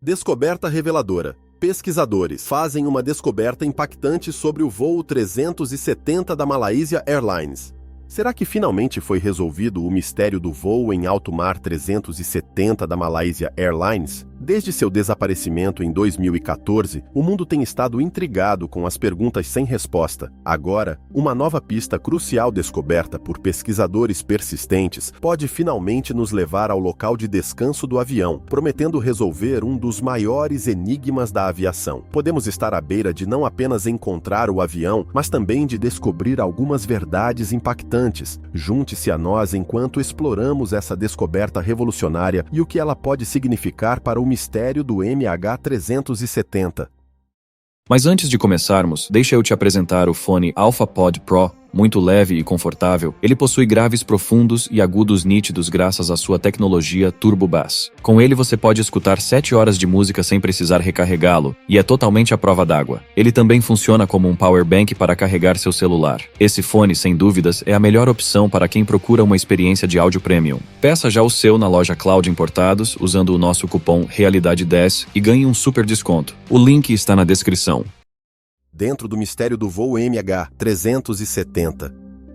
Descoberta reveladora. Pesquisadores fazem uma descoberta impactante sobre o voo 370 da Malaysia Airlines. Será que finalmente foi resolvido o mistério do voo em alto mar 370 da Malaysia Airlines? Desde seu desaparecimento em 2014, o mundo tem estado intrigado com as perguntas sem resposta. Agora, uma nova pista crucial descoberta por pesquisadores persistentes pode finalmente nos levar ao local de descanso do avião, prometendo resolver um dos maiores enigmas da aviação. Podemos estar à beira de não apenas encontrar o avião, mas também de descobrir algumas verdades impactantes. Junte-se a nós enquanto exploramos essa descoberta revolucionária e o que ela pode significar para o mistério do MH370. Mas antes de começarmos, deixa eu te apresentar o fone AlphaPod Pro. Muito leve e confortável, ele possui graves profundos e agudos nítidos graças à sua tecnologia Turbo Bass. Com ele você pode escutar 7 horas de música sem precisar recarregá-lo, e é totalmente à prova d'água. Ele também funciona como um power bank para carregar seu celular. Esse fone, sem dúvidas, é a melhor opção para quem procura uma experiência de áudio premium. Peça já o seu na loja Cloud Importados, usando o nosso cupom Realidade10 e ganhe um super desconto. O link está na descrição. Dentro do mistério do voo MH370.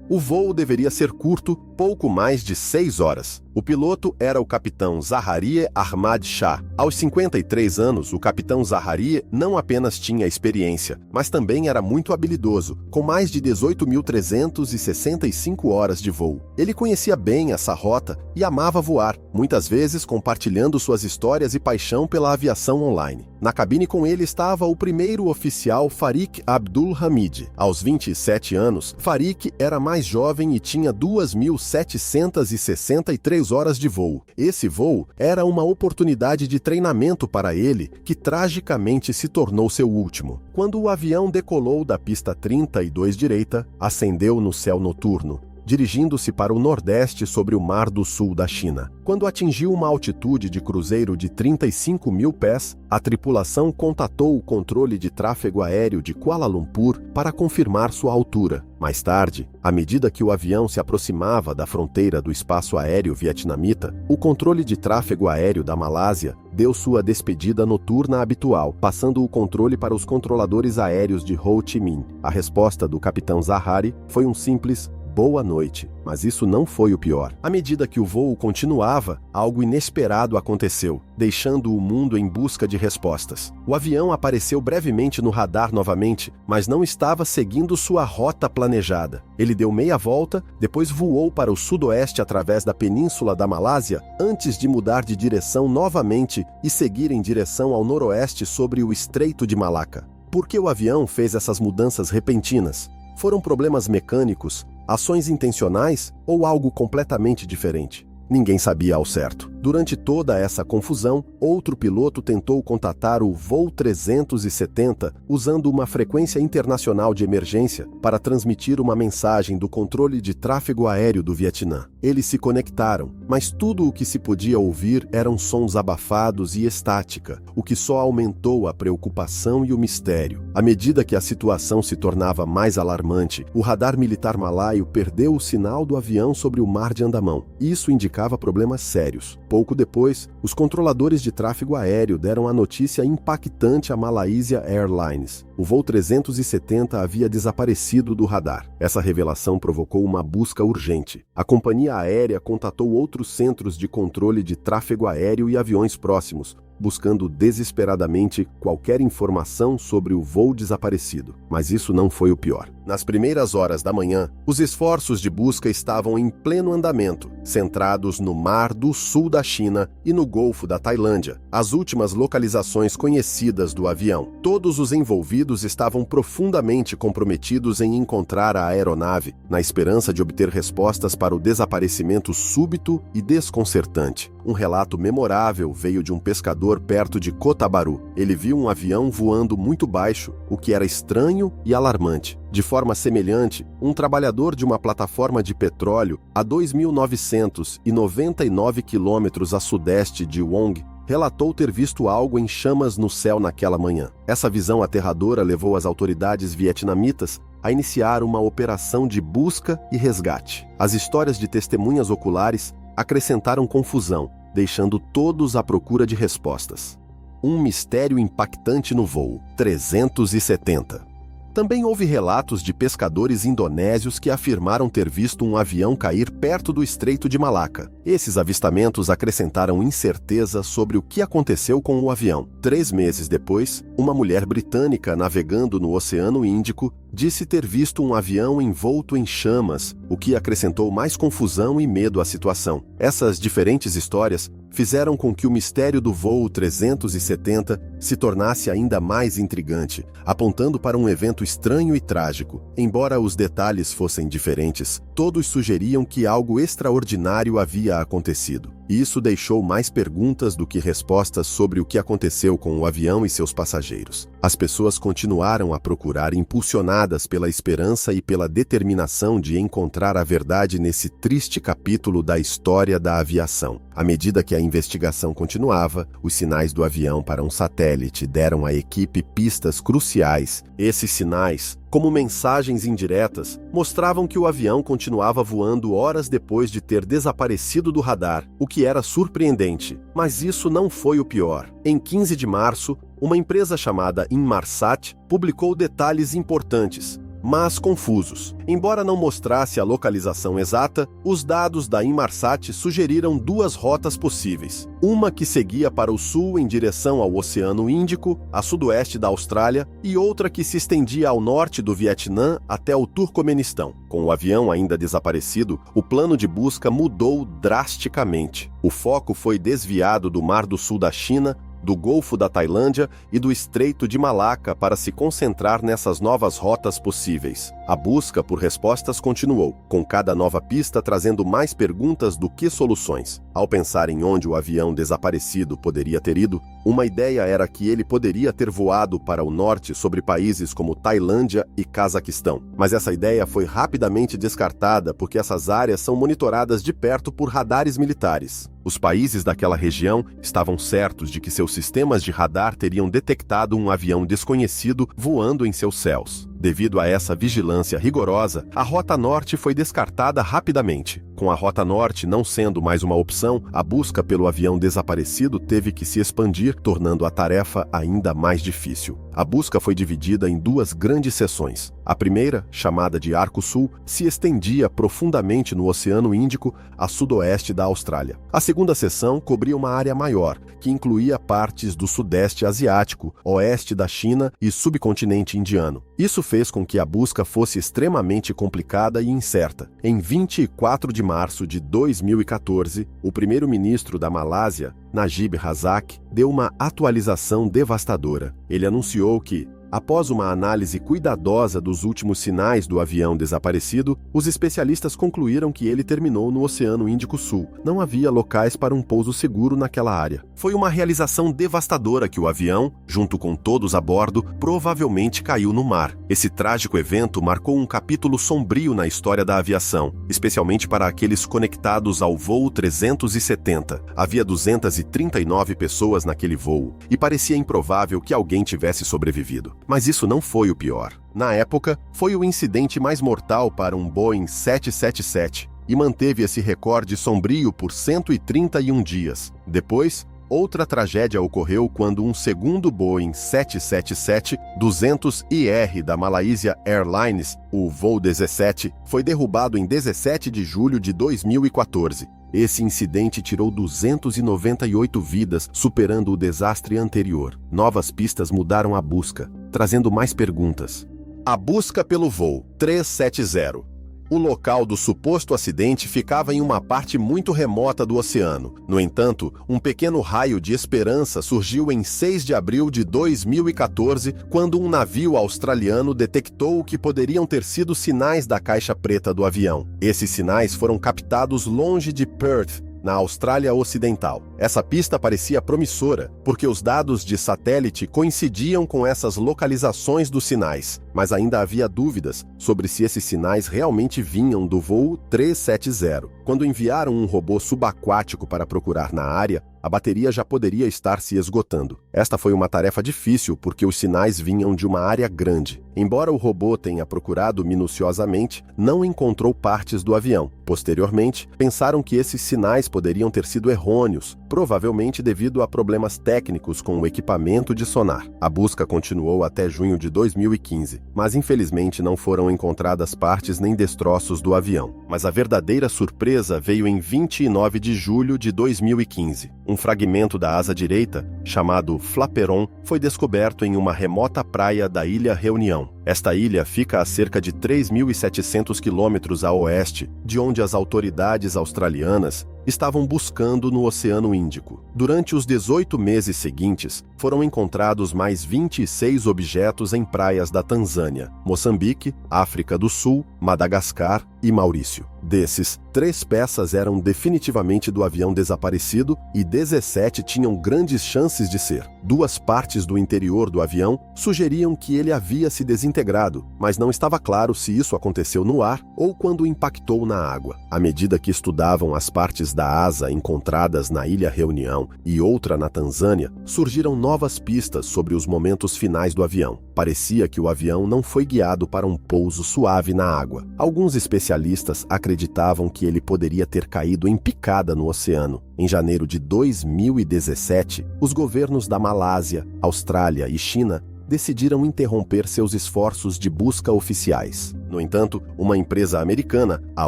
O voo deveria ser curto, pouco mais de 6 horas. O piloto era o capitão Zaharie Ahmad Shah. Aos 53 anos, o capitão Zaharie não apenas tinha experiência, mas também era muito habilidoso, com mais de 18.365 horas de voo. Ele conhecia bem essa rota e amava voar, muitas vezes compartilhando suas histórias e paixão pela aviação online. Na cabine com ele estava o primeiro oficial Farik Abdul Hamid. Aos 27 anos, Farik era mais jovem e tinha 2.763 horas de voo. Esse voo era uma oportunidade de treinamento para ele, que tragicamente se tornou seu último. Quando o avião decolou da pista 32 direita, ascendeu no céu noturno, dirigindo-se para o nordeste sobre o Mar do Sul da China. Quando atingiu uma altitude de cruzeiro de 35 mil pés, a tripulação contatou o controle de tráfego aéreo de Kuala Lumpur para confirmar sua altura. Mais tarde, à medida que o avião se aproximava da fronteira do espaço aéreo vietnamita, o controle de tráfego aéreo da Malásia deu sua despedida noturna habitual, passando o controle para os controladores aéreos de Ho Chi Minh. A resposta do capitão Zaharie foi um simples "boa noite", mas isso não foi o pior. À medida que o voo continuava, algo inesperado aconteceu, deixando o mundo em busca de respostas. O avião apareceu brevemente no radar novamente, mas não estava seguindo sua rota planejada. Ele deu meia volta, depois voou para o sudoeste através da península da Malásia, antes de mudar de direção novamente e seguir em direção ao noroeste sobre o Estreito de Malaca. Por que o avião fez essas mudanças repentinas? Foram problemas mecânicos, ações intencionais ou algo completamente diferente? Ninguém sabia ao certo. Durante toda essa confusão, outro piloto tentou contatar o voo 370 usando uma frequência internacional de emergência para transmitir uma mensagem do controle de tráfego aéreo do Vietnã. Eles se conectaram, mas tudo o que se podia ouvir eram sons abafados e estática, o que só aumentou a preocupação e o mistério. À medida que a situação se tornava mais alarmante, o radar militar malaio perdeu o sinal do avião sobre o Mar de Andamão. Isso indicava problemas sérios. Pouco depois, os controladores de tráfego aéreo deram a notícia impactante à Malaysia Airlines. O voo 370 havia desaparecido do radar. Essa revelação provocou uma busca urgente. A companhia aérea contatou outros centros de controle de tráfego aéreo e aviões próximos, buscando desesperadamente qualquer informação sobre o voo desaparecido. Mas isso não foi o pior. Nas primeiras horas da manhã, os esforços de busca estavam em pleno andamento, centrados no Mar do Sul da China e no Golfo da Tailândia, as últimas localizações conhecidas do avião. Todos os envolvidos estavam profundamente comprometidos em encontrar a aeronave, na esperança de obter respostas para o desaparecimento súbito e desconcertante. Um relato memorável veio de um pescador perto de Cotabaru. Ele viu um avião voando muito baixo, o que era estranho e alarmante. De forma semelhante, um trabalhador de uma plataforma de petróleo a 2.999 quilômetros a sudeste de Wong relatou ter visto algo em chamas no céu naquela manhã. Essa visão aterradora levou as autoridades vietnamitas a iniciar uma operação de busca e resgate. As histórias de testemunhas oculares acrescentaram confusão, deixando todos à procura de respostas. um mistério impactante no voo 370. Também houve relatos de pescadores indonésios que afirmaram ter visto um avião cair perto do Estreito de Malaca. Esses avistamentos acrescentaram incerteza sobre o que aconteceu com o avião. 3 meses depois, uma mulher britânica navegando no Oceano Índico disse ter visto um avião envolto em chamas, o que acrescentou mais confusão e medo à situação. Essas diferentes histórias fizeram com que o mistério do voo 370 se tornasse ainda mais intrigante, apontando para um evento estranho e trágico. Embora os detalhes fossem diferentes, todos sugeriam que algo extraordinário havia acontecido. E isso deixou mais perguntas do que respostas sobre o que aconteceu com o avião e seus passageiros. As pessoas continuaram a procurar, impulsionadas pela esperança e pela determinação de encontrar a verdade nesse triste capítulo da história da aviação. À medida que a investigação continuava, os sinais do avião para um satélite deram à equipe pistas cruciais. Esses sinais, como mensagens indiretas, mostravam que o avião continuava voando horas depois de ter desaparecido do radar, o que era surpreendente. Mas isso não foi o pior. Em 15 de março, uma empresa chamada Inmarsat publicou detalhes importantes, mas confusos. Embora não mostrasse a localização exata, os dados da Inmarsat sugeriram 2 rotas possíveis. Uma que seguia para o sul em direção ao Oceano Índico, a sudoeste da Austrália, e outra que se estendia ao norte do Vietnã até o Turcomenistão. Com o avião ainda desaparecido, o plano de busca mudou drasticamente. O foco foi desviado do Mar do Sul da China, do Golfo da Tailândia e do Estreito de Malaca para se concentrar nessas novas rotas possíveis. A busca por respostas continuou, com cada nova pista trazendo mais perguntas do que soluções. Ao pensar em onde o avião desaparecido poderia ter ido, uma ideia era que ele poderia ter voado para o norte sobre países como Tailândia e Cazaquistão. Mas essa ideia foi rapidamente descartada porque essas áreas são monitoradas de perto por radares militares. Os países daquela região estavam certos de que seus sistemas de radar teriam detectado um avião desconhecido voando em seus céus. Devido a essa vigilância rigorosa, a Rota Norte foi descartada rapidamente. Com a Rota Norte não sendo mais uma opção, a busca pelo avião desaparecido teve que se expandir, tornando a tarefa ainda mais difícil. A busca foi dividida em 2 grandes seções. A primeira, chamada de Arco Sul, se estendia profundamente no Oceano Índico, a sudoeste da Austrália. A segunda seção cobria uma área maior, que incluía partes do Sudeste Asiático, oeste da China e subcontinente indiano. Isso fez com que a busca fosse extremamente complicada e incerta. Em 24 de março de 2014, o primeiro-ministro da Malásia, Najib Razak, deu uma atualização devastadora. Ele anunciou que, após uma análise cuidadosa dos últimos sinais do avião desaparecido, os especialistas concluíram que ele terminou no Oceano Índico Sul. Não havia locais para um pouso seguro naquela área. Foi uma realização devastadora que o avião, junto com todos a bordo, provavelmente caiu no mar. Esse trágico evento marcou um capítulo sombrio na história da aviação, especialmente para aqueles conectados ao voo 370. Havia 239 pessoas naquele voo, e parecia improvável que alguém tivesse sobrevivido. Mas isso não foi o pior. Na época, foi o incidente mais mortal para um Boeing 777 e manteve esse recorde sombrio por 131 dias. Depois, outra tragédia ocorreu quando um segundo Boeing 777-200ER da Malaysia Airlines, o voo 17, foi derrubado em 17 de julho de 2014. Esse incidente tirou 298 vidas, superando o desastre anterior. Novas pistas mudaram a busca, trazendo mais perguntas. A busca pelo voo 370. O local do suposto acidente ficava em uma parte muito remota do oceano. No entanto, um pequeno raio de esperança surgiu em 6 de abril de 2014, quando um navio australiano detectou o que poderiam ter sido sinais da caixa preta do avião. Esses sinais foram captados longe de Perth, na Austrália Ocidental. Essa pista parecia promissora, porque os dados de satélite coincidiam com essas localizações dos sinais, mas ainda havia dúvidas sobre se esses sinais realmente vinham do voo 370. Quando enviaram um robô subaquático para procurar na área, a bateria já poderia estar se esgotando. Esta foi uma tarefa difícil porque os sinais vinham de uma área grande. Embora o robô tenha procurado minuciosamente, não encontrou partes do avião. Posteriormente, pensaram que esses sinais poderiam ter sido errôneos, provavelmente devido a problemas técnicos com o equipamento de sonar. A busca continuou até junho de 2015, mas infelizmente não foram encontradas partes nem destroços do avião. Mas a verdadeira surpresa veio em 29 de julho de 2015. Um fragmento da asa direita, chamado flaperon, foi descoberto em uma remota praia da Ilha Reunião. Esta ilha fica a cerca de 3.700 quilômetros a oeste, de onde as autoridades australianas estavam buscando no Oceano Índico. Durante os 18 meses seguintes, foram encontrados mais 26 objetos em praias da Tanzânia, Moçambique, África do Sul, Madagascar e Maurício. Desses, 3 peças eram definitivamente do avião desaparecido e 17 tinham grandes chances de ser. 2 partes do interior do avião sugeriam que ele havia se desintegrado, mas não estava claro se isso aconteceu no ar ou quando impactou na água. À medida que estudavam as partes da asa encontradas na Ilha Reunião e outra na Tanzânia, surgiram novas pistas sobre os momentos finais do avião. Parecia que o avião não foi guiado para um pouso suave na água. Alguns especialistas acreditavam que ele poderia ter caído em picada no oceano. Em janeiro de 2017, os governos da Malásia, Austrália e China decidiram interromper seus esforços de busca oficiais. No entanto, uma empresa americana, a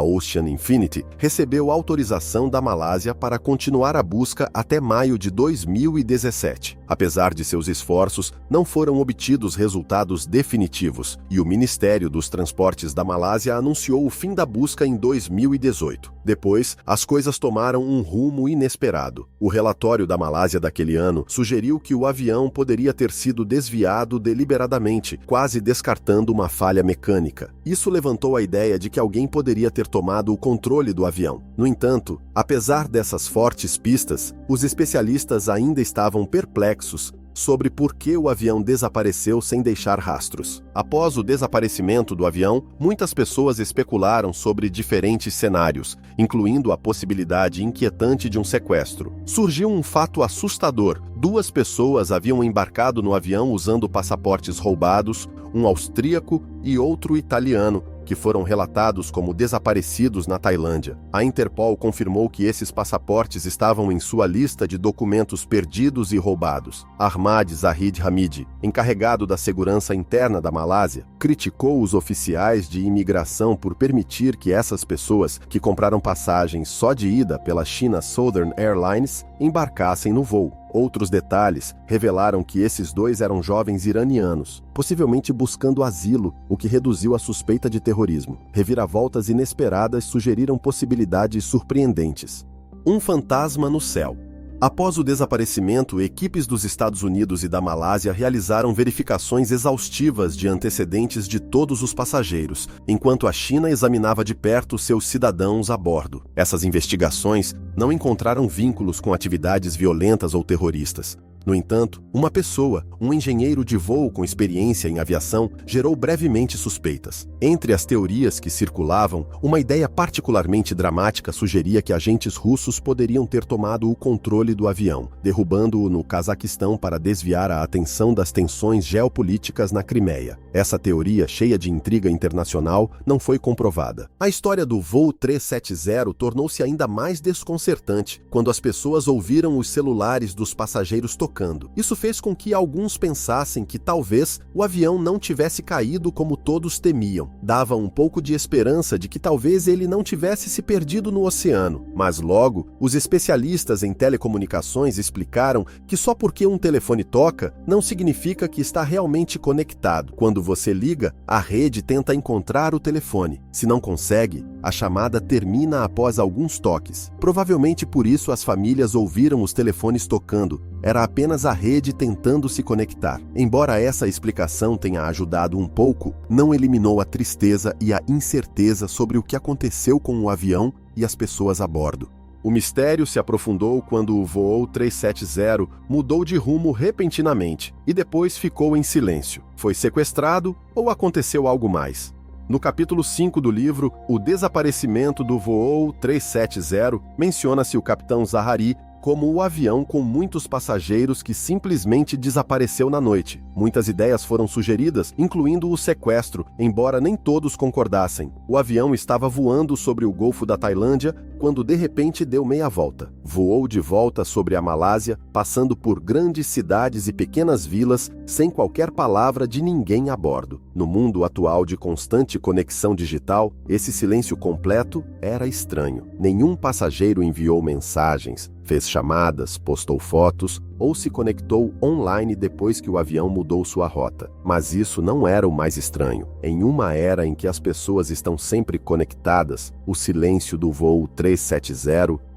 Ocean Infinity, recebeu autorização da Malásia para continuar a busca até maio de 2017. Apesar de seus esforços, não foram obtidos resultados definitivos, e o Ministério dos Transportes da Malásia anunciou o fim da busca em 2018. Depois, as coisas tomaram um rumo inesperado. O relatório da Malásia daquele ano sugeriu que o avião poderia ter sido desviado deliberadamente, quase descartando uma falha mecânica. Isso levantou a ideia de que alguém poderia ter tomado o controle do avião. No entanto, apesar dessas fortes pistas, os especialistas ainda estavam perplexos sobre por que o avião desapareceu sem deixar rastros. Após o desaparecimento do avião, muitas pessoas especularam sobre diferentes cenários, incluindo a possibilidade inquietante de um sequestro. Surgiu um fato assustador. 2 pessoas haviam embarcado no avião usando passaportes roubados, um austríaco e outro italiano, que foram relatados como desaparecidos na Tailândia. A Interpol confirmou que esses passaportes estavam em sua lista de documentos perdidos e roubados. Ahmad Zahid Hamid, encarregado da segurança interna da Malásia, criticou os oficiais de imigração por permitir que essas pessoas, que compraram passagens só de ida pela China Southern Airlines, embarcassem no voo. Outros detalhes revelaram que esses 2 eram jovens iranianos, possivelmente buscando asilo, o que reduziu a suspeita de terrorismo. Reviravoltas inesperadas sugeriram possibilidades surpreendentes. Um fantasma no céu. Após o desaparecimento, equipes dos Estados Unidos e da Malásia realizaram verificações exaustivas de antecedentes de todos os passageiros, enquanto a China examinava de perto seus cidadãos a bordo. Essas investigações não encontraram vínculos com atividades violentas ou terroristas. No entanto, uma pessoa, um engenheiro de voo com experiência em aviação, gerou brevemente suspeitas. Entre as teorias que circulavam, uma ideia particularmente dramática sugeria que agentes russos poderiam ter tomado o controle do avião, derrubando-o no Cazaquistão para desviar a atenção das tensões geopolíticas na Crimeia. Essa teoria, cheia de intriga internacional, não foi comprovada. A história do voo 370 tornou-se ainda mais desconcertante quando as pessoas ouviram os celulares dos passageiros tocando. Isso fez com que alguns pensassem que talvez o avião não tivesse caído como todos temiam. Dava um pouco de esperança de que talvez ele não tivesse se perdido no oceano. Mas logo, os especialistas em telecomunicações explicaram que só porque um telefone toca, não significa que está realmente conectado. Quando você liga, a rede tenta encontrar o telefone. Se não consegue, a chamada termina após alguns toques. Provavelmente por isso as famílias ouviram os telefones tocando. Era apenas a rede tentando se conectar. Embora essa explicação tenha ajudado um pouco, não eliminou a tristeza e a incerteza sobre o que aconteceu com o avião e as pessoas a bordo. O mistério se aprofundou quando o voo 370 mudou de rumo repentinamente e depois ficou em silêncio. Foi sequestrado ou aconteceu algo mais? No capítulo 5 do livro, O Desaparecimento do Voo 370, menciona-se o capitão Zahari como o avião com muitos passageiros que simplesmente desapareceu na noite. Muitas ideias foram sugeridas, incluindo o sequestro, embora nem todos concordassem. O avião estava voando sobre o Golfo da Tailândia quando de repente deu meia volta. Voou de volta sobre a Malásia, passando por grandes cidades e pequenas vilas, sem qualquer palavra de ninguém a bordo. No mundo atual de constante conexão digital, esse silêncio completo era estranho. Nenhum passageiro enviou mensagens, fez chamadas, postou fotos ou se conectou online depois que o avião mudou sua rota. Mas isso não era o mais estranho. Em uma era em que as pessoas estão sempre conectadas, o silêncio do voo 370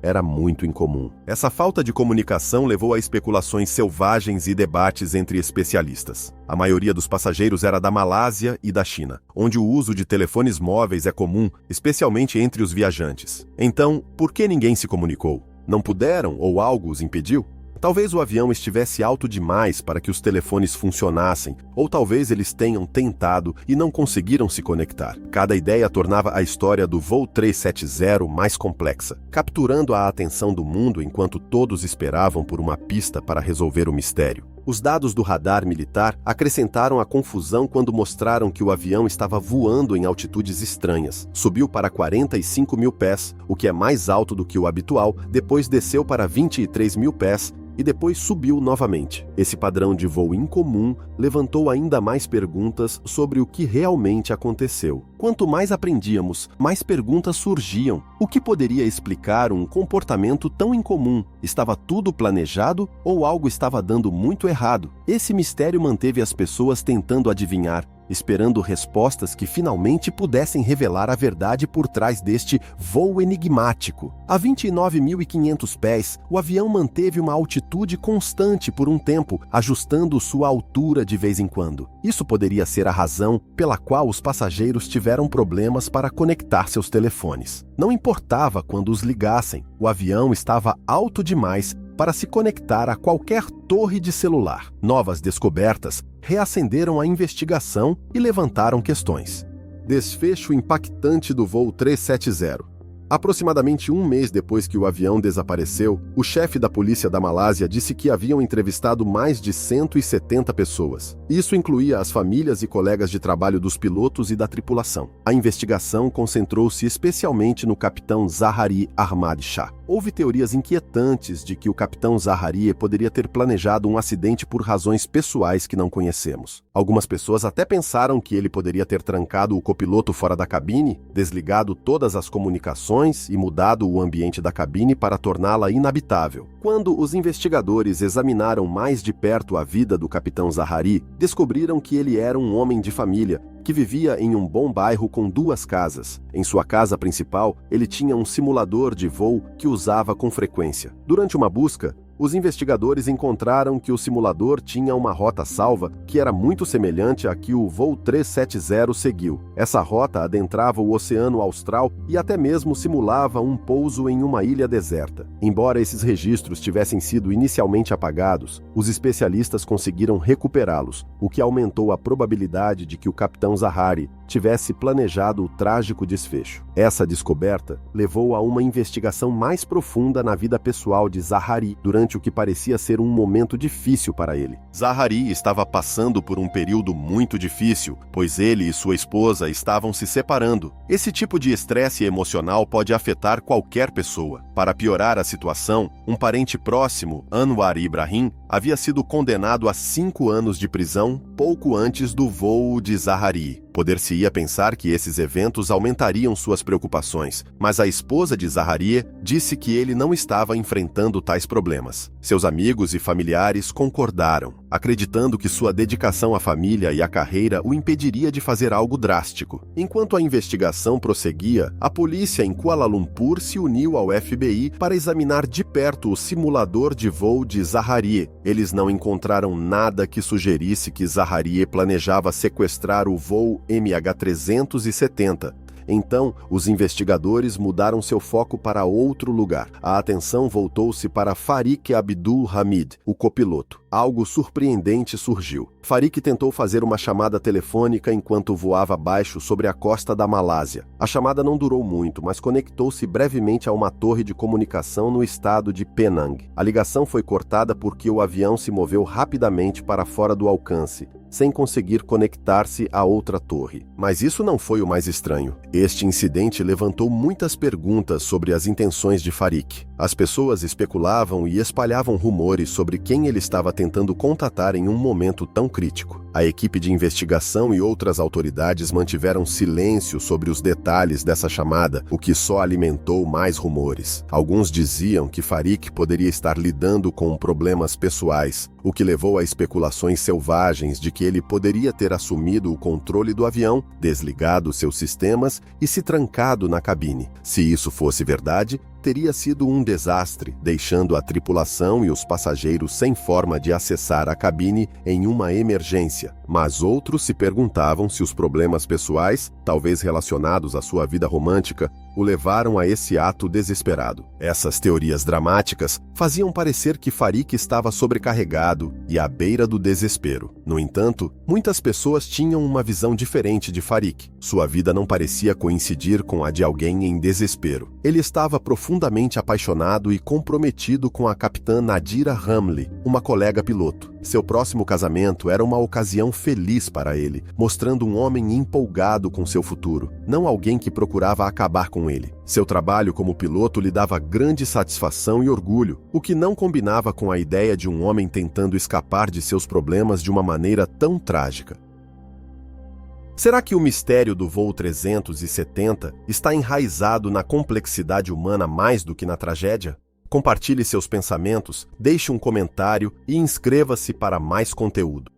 era muito incomum. Essa falta de comunicação levou a especulações selvagens e debates entre especialistas. A maioria dos passageiros era da Malásia e da China, onde o uso de telefones móveis é comum, especialmente entre os viajantes. Então, por que ninguém se comunicou? Não puderam ou algo os impediu? Talvez o avião estivesse alto demais para que os telefones funcionassem, ou talvez eles tenham tentado e não conseguiram se conectar. Cada ideia tornava a história do voo 370 mais complexa, capturando a atenção do mundo enquanto todos esperavam por uma pista para resolver o mistério. Os dados do radar militar acrescentaram a confusão quando mostraram que o avião estava voando em altitudes estranhas. Subiu para 45 mil pés, o que é mais alto do que o habitual, depois desceu para 23 mil pés e depois subiu novamente. Esse padrão de voo incomum levantou ainda mais perguntas sobre o que realmente aconteceu. Quanto mais aprendíamos, mais perguntas surgiam. O que poderia explicar um comportamento tão incomum? Estava tudo planejado ou algo estava dando muito errado? Esse mistério manteve as pessoas tentando adivinhar, esperando respostas que finalmente pudessem revelar a verdade por trás deste voo enigmático. A 29.500 pés, o avião manteve uma altitude constante por um tempo, ajustando sua altura de vez em quando. Isso poderia ser a razão pela qual os passageiros tiveram problemas para conectar seus telefones. Não importava quando os ligassem, o avião estava alto demais para se conectar a qualquer torre de celular. Novas descobertas reacenderam a investigação e levantaram questões. Desfecho impactante do voo 370. Aproximadamente um mês depois que o avião desapareceu, o chefe da polícia da Malásia disse que haviam entrevistado mais de 170 pessoas. Isso incluía as famílias e colegas de trabalho dos pilotos e da tripulação. A investigação concentrou-se especialmente no capitão Zahari Ahmad Shah. Houve teorias inquietantes de que o capitão Zahari poderia ter planejado um acidente por razões pessoais que não conhecemos. Algumas pessoas até pensaram que ele poderia ter trancado o copiloto fora da cabine, desligado todas as comunicações e mudado o ambiente da cabine para torná-la inabitável. Quando os investigadores examinaram mais de perto a vida do capitão Zahari, descobriram que ele era um homem de família, que vivia em um bom bairro com 2 casas. Em sua casa principal, ele tinha um simulador de voo que usava com frequência. Durante uma busca, os investigadores encontraram que o simulador tinha uma rota salva que era muito semelhante à que o voo 370 seguiu. Essa rota adentrava o Oceano Austral e até mesmo simulava um pouso em uma ilha deserta. Embora esses registros tivessem sido inicialmente apagados, os especialistas conseguiram recuperá-los, o que aumentou a probabilidade de que o capitão Zahari tivesse planejado o trágico desfecho. Essa descoberta levou a uma investigação mais profunda na vida pessoal de Zahari durante o que parecia ser um momento difícil para ele. Zahari estava passando por um período muito difícil, pois ele e sua esposa estavam se separando. Esse tipo de estresse emocional pode afetar qualquer pessoa. Para piorar a situação, um parente próximo, Anwar Ibrahim, havia sido condenado a 5 anos de prisão pouco antes do voo de Zahari. Poder-se-ia pensar que esses eventos aumentariam suas preocupações, mas a esposa de Zahari disse que ele não estava enfrentando tais problemas. Seus amigos e familiares concordaram, acreditando que sua dedicação à família e à carreira o impediria de fazer algo drástico. Enquanto a investigação prosseguia, a polícia em Kuala Lumpur se uniu ao FBI para examinar de perto o simulador de voo de Zahari. Eles não encontraram nada que sugerisse que Zahari planejava sequestrar o voo MH370, Então, os investigadores mudaram seu foco para outro lugar. A atenção voltou-se para Farik Abdul Hamid, o copiloto. Algo surpreendente surgiu. Farik tentou fazer uma chamada telefônica enquanto voava baixo sobre a costa da Malásia. A chamada não durou muito, mas conectou-se brevemente a uma torre de comunicação no estado de Penang. A ligação foi cortada porque o avião se moveu rapidamente para fora do alcance, sem conseguir conectar-se a outra torre. Mas isso não foi o mais estranho. Este incidente levantou muitas perguntas sobre as intenções de Farik. As pessoas especulavam e espalhavam rumores sobre quem ele estava tentando contatar em um momento tão crítico. A equipe de investigação e outras autoridades mantiveram silêncio sobre os detalhes dessa chamada, o que só alimentou mais rumores. Alguns diziam que Farik poderia estar lidando com problemas pessoais, o que levou a especulações selvagens de que ele poderia ter assumido o controle do avião, desligado seus sistemas e se trancado na cabine. Se isso fosse verdade, teria sido um desastre, deixando a tripulação e os passageiros sem forma de acessar a cabine em uma emergência. Mas outros se perguntavam se os problemas pessoais, talvez relacionados à sua vida romântica, o levaram a esse ato desesperado. Essas teorias dramáticas faziam parecer que Farik estava sobrecarregado e à beira do desespero. No entanto, muitas pessoas tinham uma visão diferente de Farik. Sua vida não parecia coincidir com a de alguém em desespero. Ele estava profundamente apaixonado e comprometido com a capitã Nadira Hamli, uma colega piloto. Seu próximo casamento era uma ocasião feliz para ele, mostrando um homem empolgado com seu futuro, não alguém que procurava acabar com ele. Seu trabalho como piloto lhe dava grande satisfação e orgulho, o que não combinava com a ideia de um homem tentando escapar de seus problemas de uma maneira tão trágica. Será que o mistério do voo 370 está enraizado na complexidade humana mais do que na tragédia? Compartilhe seus pensamentos, deixe um comentário e inscreva-se para mais conteúdo.